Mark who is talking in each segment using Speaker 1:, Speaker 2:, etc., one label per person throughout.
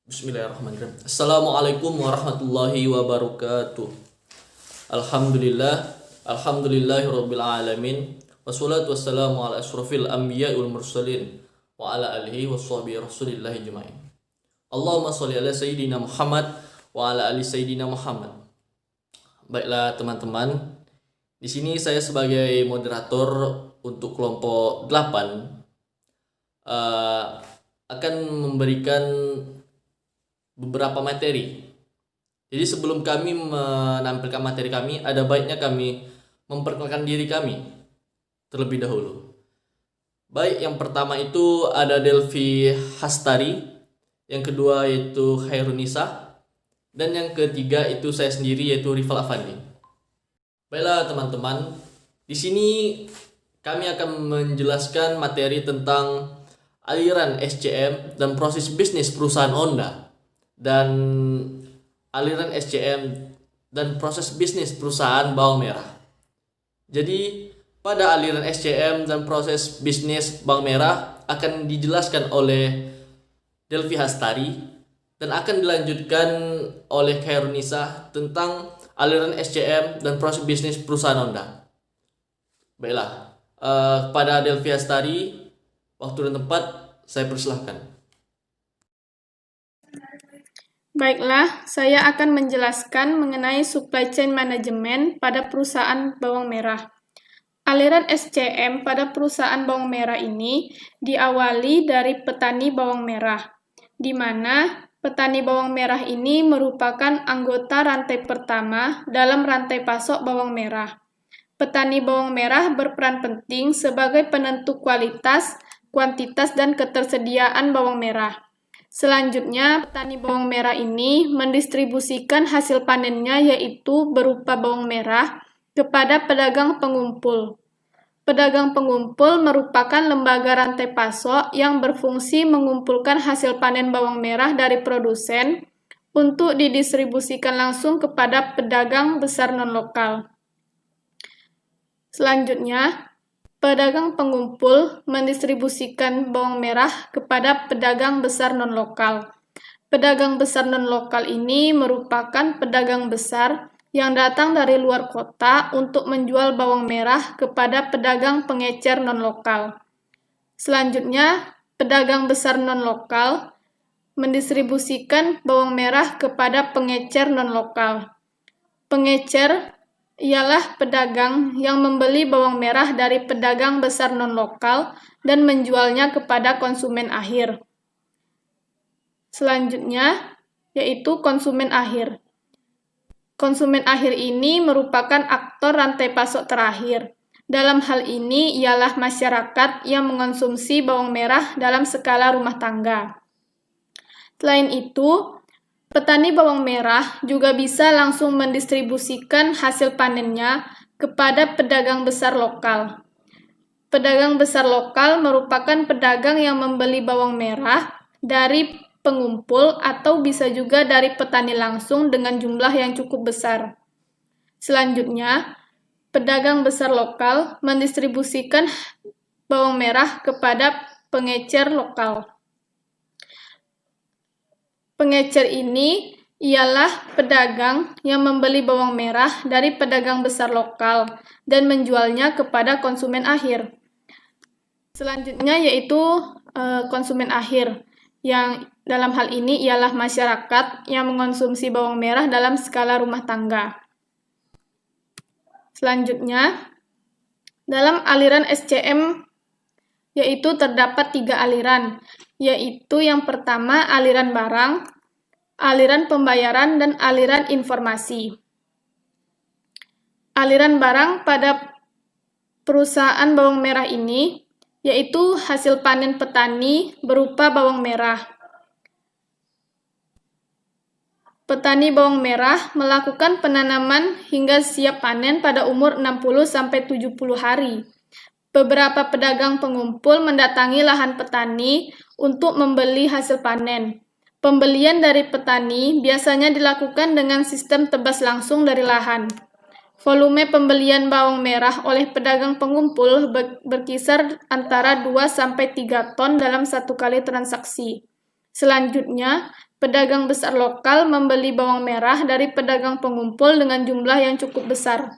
Speaker 1: Bismillahirrahmanirrahim. Assalamualaikum warahmatullahi wabarakatuh. Alhamdulillahirabbil alamin. Wassalatu wassalamu ala asyrofil anbiya'i wal mursalin wa ala alihi washabihi rasulillahi jema'in. Allahumma sholli ala sayyidina Muhammad wa ala ali sayyidina Muhammad. Baiklah teman-teman, di sini saya sebagai moderator untuk kelompok 8 akan memberikan beberapa materi. Jadi sebelum kami menampilkan materi kami, ada baiknya kami memperkenalkan diri kami terlebih dahulu. Baik, yang pertama itu ada Delvi Hastari, yang kedua yaitu Khairunisa, dan yang ketiga itu saya sendiri yaitu Rifal Afandi. Baiklah teman-teman, di sini kami akan menjelaskan materi tentang aliran SCM dan proses bisnis perusahaan Honda, dan aliran SCM dan proses bisnis perusahaan bawang merah. Jadi pada aliran SCM dan proses bisnis bawang merah akan dijelaskan oleh Delvi Hastari dan akan dilanjutkan oleh Khairunisa tentang aliran SCM dan proses bisnis perusahaan Honda. Baiklah, kepada Delvi Hastari, waktu dan tempat saya persilahkan.
Speaker 2: Baiklah, saya akan menjelaskan mengenai supply chain management pada perusahaan bawang merah. Aliran SCM pada perusahaan bawang merah ini diawali dari petani bawang merah, di mana petani bawang merah ini merupakan anggota rantai pertama dalam rantai pasok bawang merah. Petani bawang merah berperan penting sebagai penentu kualitas, kuantitas, dan ketersediaan bawang merah. Selanjutnya, petani bawang merah ini mendistribusikan hasil panennya, yaitu berupa bawang merah, kepada pedagang pengumpul. Pedagang pengumpul merupakan lembaga rantai pasok yang berfungsi mengumpulkan hasil panen bawang merah dari produsen untuk didistribusikan langsung kepada pedagang besar non-lokal. Selanjutnya, pedagang pengumpul mendistribusikan bawang merah kepada pedagang besar non-lokal. Pedagang besar non-lokal ini merupakan pedagang besar yang datang dari luar kota untuk menjual bawang merah kepada pedagang pengecer non-lokal. Selanjutnya, pedagang besar non-lokal mendistribusikan bawang merah kepada pengecer non-lokal. Pengecer ialah pedagang yang membeli bawang merah dari pedagang besar non-lokal dan menjualnya kepada konsumen akhir. Selanjutnya, yaitu konsumen akhir. Konsumen akhir ini merupakan aktor rantai pasok terakhir. Dalam hal ini ialah masyarakat yang mengonsumsi bawang merah dalam skala rumah tangga. Selain itu, petani bawang merah juga bisa langsung mendistribusikan hasil panennya kepada pedagang besar lokal. Pedagang besar lokal merupakan pedagang yang membeli bawang merah dari pengumpul atau bisa juga dari petani langsung dengan jumlah yang cukup besar. Selanjutnya, pedagang besar lokal mendistribusikan bawang merah kepada pengecer lokal. Pengecer ini ialah pedagang yang membeli bawang merah dari pedagang besar lokal dan menjualnya kepada konsumen akhir. Selanjutnya yaitu konsumen akhir, yang dalam hal ini ialah masyarakat yang mengonsumsi bawang merah dalam skala rumah tangga. Selanjutnya, dalam aliran SCM yaitu terdapat 3 aliran, yaitu yang pertama aliran barang, aliran pembayaran, dan aliran informasi. Aliran barang pada perusahaan bawang merah ini yaitu hasil panen petani berupa bawang merah. Petani bawang merah melakukan penanaman hingga siap panen pada umur 60-70 hari. Beberapa pedagang pengumpul mendatangi lahan petani untuk membeli hasil panen. Pembelian dari petani biasanya dilakukan dengan sistem tebas langsung dari lahan. Volume pembelian bawang merah oleh pedagang pengumpul berkisar antara 2-3 ton dalam satu kali transaksi. Selanjutnya, pedagang besar lokal membeli bawang merah dari pedagang pengumpul dengan jumlah yang cukup besar.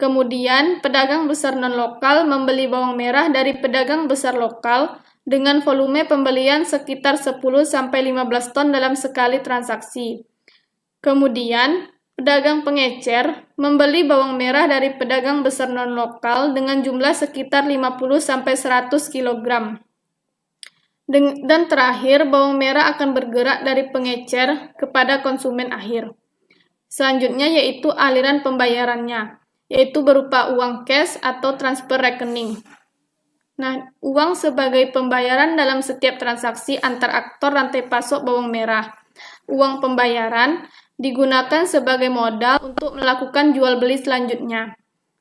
Speaker 2: Kemudian, pedagang besar non-lokal membeli bawang merah dari pedagang besar lokal dengan volume pembelian sekitar 10-15 ton dalam sekali transaksi. Kemudian, pedagang pengecer membeli bawang merah dari pedagang besar non-lokal dengan jumlah sekitar 50-100 kg. Dan terakhir, bawang merah akan bergerak dari pengecer kepada konsumen akhir. Selanjutnya yaitu aliran pembayarannya, yaitu berupa uang cash atau transfer rekening. Nah, uang sebagai pembayaran dalam setiap transaksi antar aktor rantai pasok bawang merah. Uang pembayaran digunakan sebagai modal untuk melakukan jual beli selanjutnya.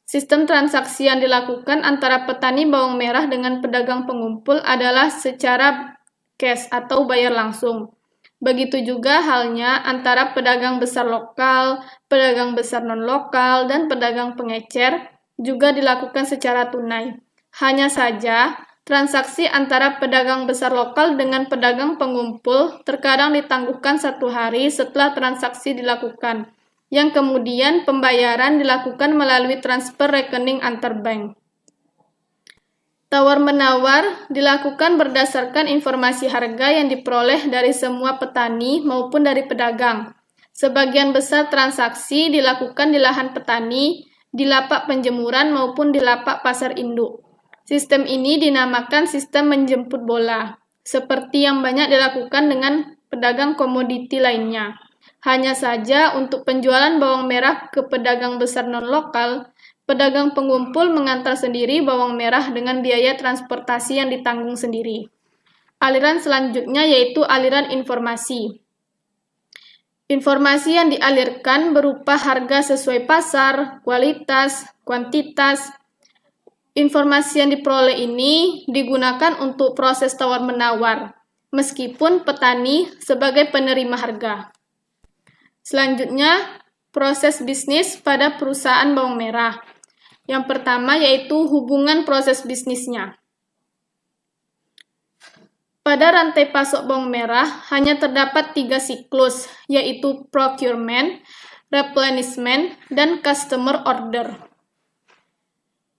Speaker 2: Sistem transaksi yang dilakukan antara petani bawang merah dengan pedagang pengumpul adalah secara cash atau bayar langsung. Begitu juga halnya antara pedagang besar lokal, pedagang besar non-lokal, dan pedagang pengecer juga dilakukan secara tunai. Hanya saja, transaksi antara pedagang besar lokal dengan pedagang pengumpul terkadang ditangguhkan 1 hari setelah transaksi dilakukan, yang kemudian pembayaran dilakukan melalui transfer rekening antar bank. Tawar-menawar dilakukan berdasarkan informasi harga yang diperoleh dari semua petani maupun dari pedagang. Sebagian besar transaksi dilakukan di lahan petani, di lapak penjemuran maupun di lapak pasar induk. Sistem ini dinamakan sistem menjemput bola, seperti yang banyak dilakukan dengan pedagang komoditi lainnya. Hanya saja untuk penjualan bawang merah ke pedagang besar non-lokal, pedagang pengumpul mengantar sendiri bawang merah dengan biaya transportasi yang ditanggung sendiri. Aliran selanjutnya yaitu aliran informasi. Informasi yang dialirkan berupa harga sesuai pasar, kualitas, kuantitas. Informasi yang diperoleh ini digunakan untuk proses tawar-menawar, meskipun petani sebagai penerima harga. Selanjutnya, proses bisnis pada perusahaan bawang merah. Yang pertama yaitu hubungan proses bisnisnya. Pada rantai pasok bawang merah hanya terdapat 3 siklus, yaitu procurement, replenishment, dan customer order.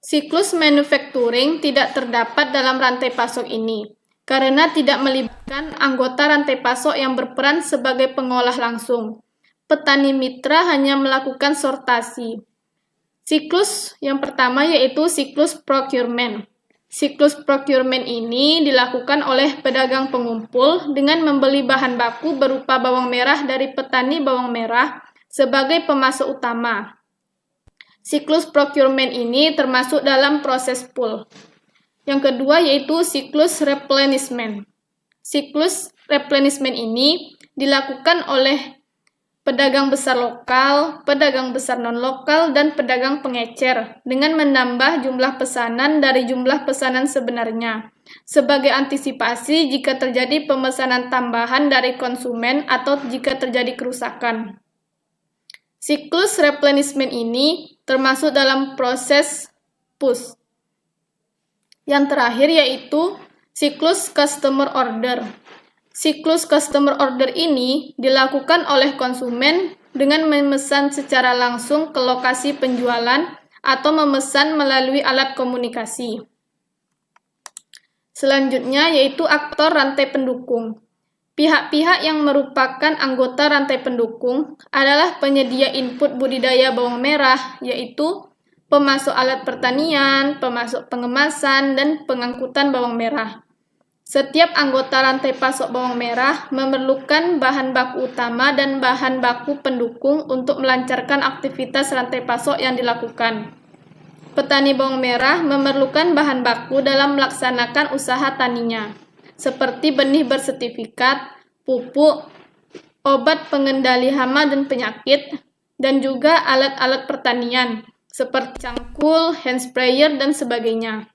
Speaker 2: Siklus manufacturing tidak terdapat dalam rantai pasok ini, karena tidak melibatkan anggota rantai pasok yang berperan sebagai pengolah langsung. Petani mitra hanya melakukan sortasi. Siklus yang pertama yaitu siklus procurement. Siklus procurement ini dilakukan oleh pedagang pengumpul dengan membeli bahan baku berupa bawang merah dari petani bawang merah sebagai pemasok utama. Siklus procurement ini termasuk dalam proses pull. Yang kedua yaitu siklus replenishment. Siklus replenishment ini dilakukan oleh pedagang besar lokal, pedagang besar non-lokal, dan pedagang pengecer dengan menambah jumlah pesanan dari jumlah pesanan sebenarnya sebagai antisipasi jika terjadi pemesanan tambahan dari konsumen atau jika terjadi kerusakan. Siklus replenishment ini termasuk dalam proses push. Yang terakhir yaitu siklus customer order. Siklus customer order ini dilakukan oleh konsumen dengan memesan secara langsung ke lokasi penjualan atau memesan melalui alat komunikasi. Selanjutnya yaitu aktor rantai pendukung. Pihak-pihak yang merupakan anggota rantai pendukung adalah penyedia input budidaya bawang merah, yaitu pemasok alat pertanian, pemasok pengemasan, dan pengangkutan bawang merah. Setiap anggota rantai pasok bawang merah memerlukan bahan baku utama dan bahan baku pendukung untuk melancarkan aktivitas rantai pasok yang dilakukan. Petani bawang merah memerlukan bahan baku dalam melaksanakan usaha taninya, seperti benih bersertifikat, pupuk, obat pengendali hama dan penyakit, dan juga alat-alat pertanian, seperti cangkul, hand sprayer, dan sebagainya.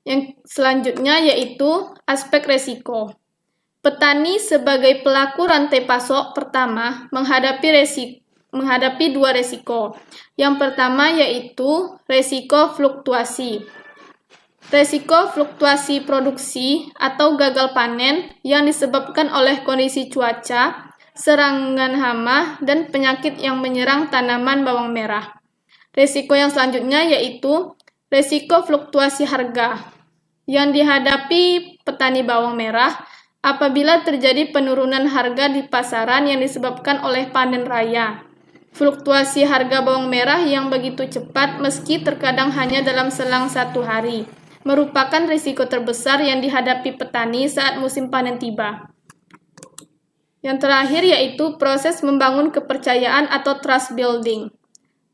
Speaker 2: Yang selanjutnya yaitu aspek resiko. Petani sebagai pelaku rantai pasok pertama menghadapi 2 resiko. Yang pertama yaitu resiko fluktuasi. Resiko fluktuasi produksi atau gagal panen yang disebabkan oleh kondisi cuaca, serangan hama, dan penyakit yang menyerang tanaman bawang merah. Resiko yang selanjutnya yaitu resiko fluktuasi harga yang dihadapi petani bawang merah apabila terjadi penurunan harga di pasaran yang disebabkan oleh panen raya. Fluktuasi harga bawang merah yang begitu cepat meski terkadang hanya dalam selang 1 hari merupakan risiko terbesar yang dihadapi petani saat musim panen tiba. Yang terakhir yaitu proses membangun kepercayaan atau trust building.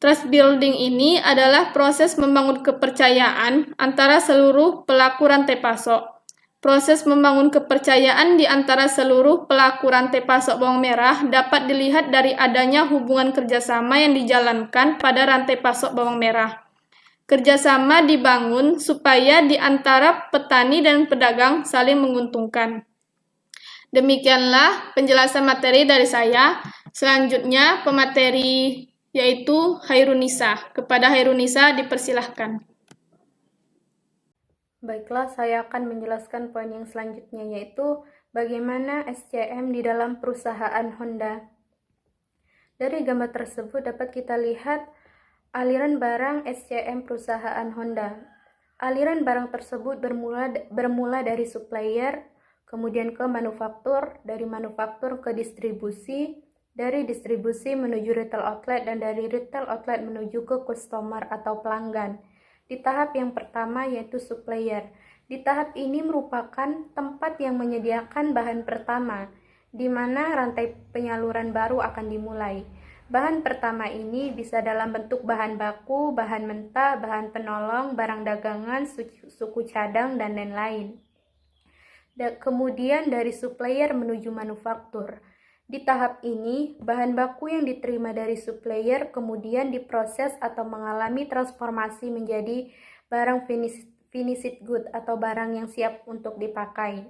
Speaker 2: Trust building ini adalah proses membangun kepercayaan antara seluruh pelaku rantai pasok. Proses membangun kepercayaan di antara seluruh pelaku rantai pasok bawang merah dapat dilihat dari adanya hubungan kerjasama yang dijalankan pada rantai pasok bawang merah. Kerjasama dibangun supaya di antara petani dan pedagang saling menguntungkan. Demikianlah penjelasan materi dari saya. Selanjutnya pemateri yaitu Hairunisa. Kepada Hairunisa dipersilahkan.
Speaker 3: Baiklah, saya akan menjelaskan poin yang selanjutnya yaitu bagaimana SCM di dalam perusahaan Honda. Dari gambar tersebut dapat kita lihat aliran barang SCM perusahaan Honda. Aliran barang tersebut bermula dari supplier, kemudian ke manufaktur, dari manufaktur ke distribusi, dari distribusi menuju retail outlet, dan dari retail outlet menuju ke customer atau pelanggan. Di tahap yang pertama yaitu supplier. Di tahap ini merupakan tempat yang menyediakan bahan pertama, di mana rantai penyaluran baru akan dimulai. Bahan pertama ini bisa dalam bentuk bahan baku, bahan mentah, bahan penolong, barang dagangan, suku cadang, dan lain-lain. Kemudian dari supplier menuju manufaktur. Di tahap ini, bahan baku yang diterima dari supplier kemudian diproses atau mengalami transformasi menjadi barang finished good atau barang yang siap untuk dipakai.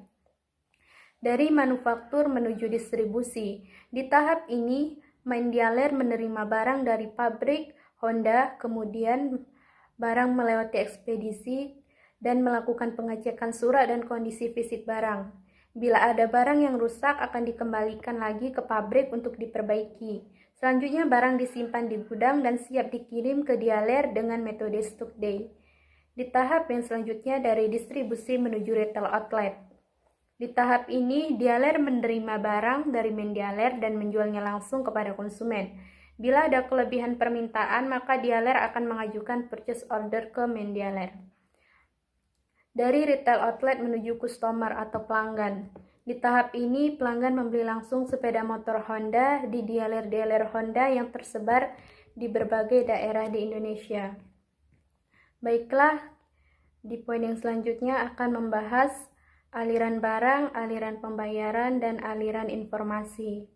Speaker 3: Dari manufaktur menuju distribusi. Di tahap ini, main dealer menerima barang dari pabrik Honda, kemudian barang melewati ekspedisi dan melakukan pengecekan surat dan kondisi fisik barang. Bila ada barang yang rusak akan dikembalikan lagi ke pabrik untuk diperbaiki. Selanjutnya barang disimpan di gudang dan siap dikirim ke dealer dengan metode stock day. Di tahap yang selanjutnya dari distribusi menuju retail outlet. Di tahap ini, dealer menerima barang dari main dealer dan menjualnya langsung kepada konsumen. Bila ada kelebihan permintaan, maka dealer akan mengajukan purchase order ke main dealer. Dari retail outlet menuju customer atau pelanggan. Di tahap ini, pelanggan membeli langsung sepeda motor Honda di dealer-dealer Honda yang tersebar di berbagai daerah di Indonesia. Baiklah, di poin yang selanjutnya akan membahas aliran barang, aliran pembayaran, dan aliran informasi.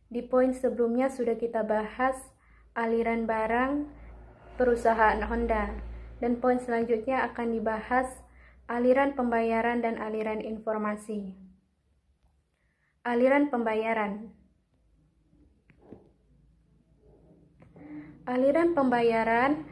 Speaker 3: Di poin sebelumnya sudah kita bahas aliran barang perusahaan Honda, dan poin selanjutnya akan dibahas aliran pembayaran dan aliran informasi. Aliran pembayaran. Aliran pembayaran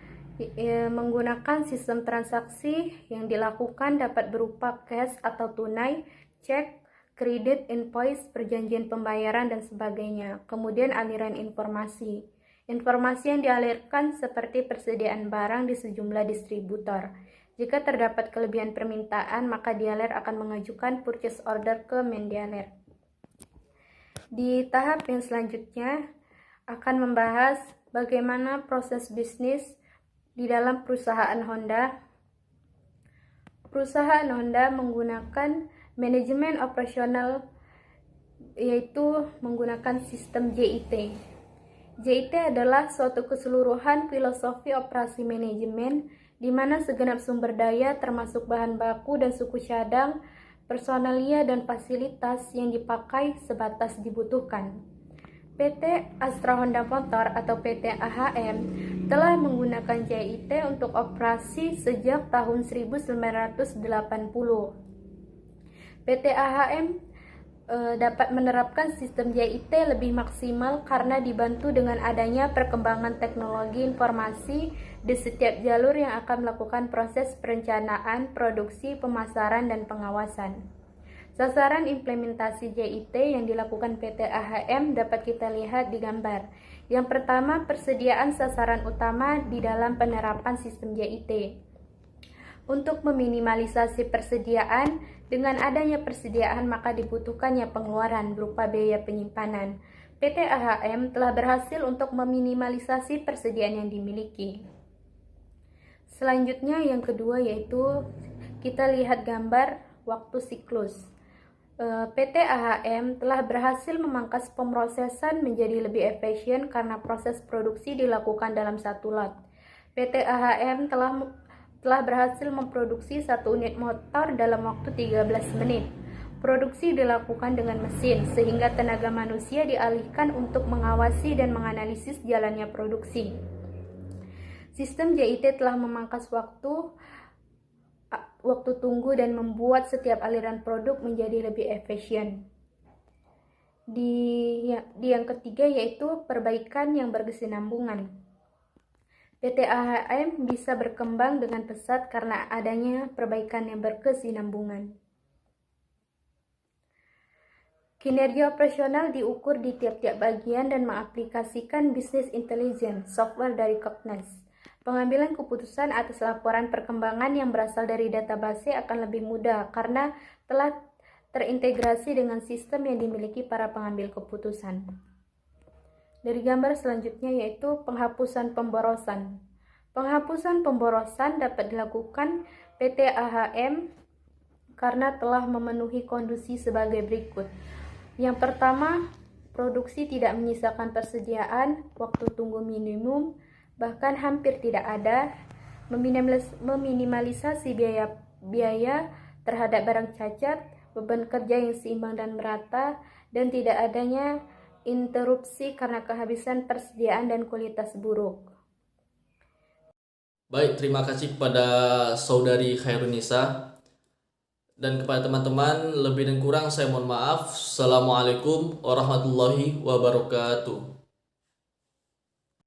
Speaker 3: menggunakan sistem transaksi yang dilakukan dapat berupa cash atau tunai, cek, kredit, invoice, perjanjian pembayaran, dan sebagainya. Kemudian aliran informasi. Informasi yang dialirkan seperti persediaan barang di sejumlah distributor. Jika terdapat kelebihan permintaan, maka dealer akan mengajukan purchase order ke main dealer. Di tahap yang selanjutnya akan membahas bagaimana proses bisnis di dalam perusahaan Honda. Perusahaan Honda menggunakan manajemen operasional, yaitu menggunakan sistem JIT. JIT adalah suatu keseluruhan filosofi operasi manajemen di mana segenap sumber daya termasuk bahan baku dan suku cadang, personalia, dan fasilitas yang dipakai sebatas dibutuhkan. PT Astra Honda Motor atau PT AHM telah menggunakan JIT untuk operasi sejak tahun 1980. PT AHM dapat menerapkan sistem JIT lebih maksimal karena dibantu dengan adanya perkembangan teknologi informasi di setiap jalur yang akan melakukan proses perencanaan, produksi, pemasaran, dan pengawasan. Sasaran implementasi JIT yang dilakukan PT AHM dapat kita lihat di gambar. Yang pertama, persediaan sasaran utama di dalam penerapan sistem JIT. Untuk meminimalisasi persediaan, dengan adanya persediaan maka dibutuhkannya pengeluaran berupa biaya penyimpanan. PT AHM telah berhasil untuk meminimalisasi persediaan yang dimiliki. Selanjutnya yang kedua yaitu kita lihat gambar waktu siklus. PT AHM telah berhasil memangkas pemrosesan menjadi lebih efisien karena proses produksi dilakukan dalam satu lot. PT AHM telah berhasil memproduksi 1 unit motor dalam waktu 13 menit. Produksi dilakukan dengan mesin, sehingga tenaga manusia dialihkan untuk mengawasi dan menganalisis jalannya produksi. Sistem JIT telah memangkas waktu tunggu dan membuat setiap aliran produk menjadi lebih efisien. Di yang ketiga yaitu perbaikan yang berkesinambungan. PT AHM bisa berkembang dengan pesat karena adanya perbaikan yang berkesinambungan. Kinerja operasional diukur di tiap-tiap bagian dan mengaplikasikan business intelligence software dari Cognos. Pengambilan keputusan atas laporan perkembangan yang berasal dari database akan lebih mudah karena telah terintegrasi dengan sistem yang dimiliki para pengambil keputusan. Dari gambar selanjutnya yaitu penghapusan pemborosan. Penghapusan pemborosan dapat dilakukan PT AHM karena telah memenuhi kondisi sebagai berikut. Yang pertama, produksi tidak menyisakan persediaan, waktu tunggu minimum, bahkan hampir tidak ada, meminimalisasi biaya terhadap barang cacat, beban kerja yang seimbang dan merata, dan tidak adanya interupsi karena kehabisan persediaan dan kualitas buruk.
Speaker 1: Baik, terima kasih kepada Saudari Khairunisa dan kepada teman-teman. Lebih dan kurang saya mohon maaf. Assalamualaikum warahmatullahi wabarakatuh.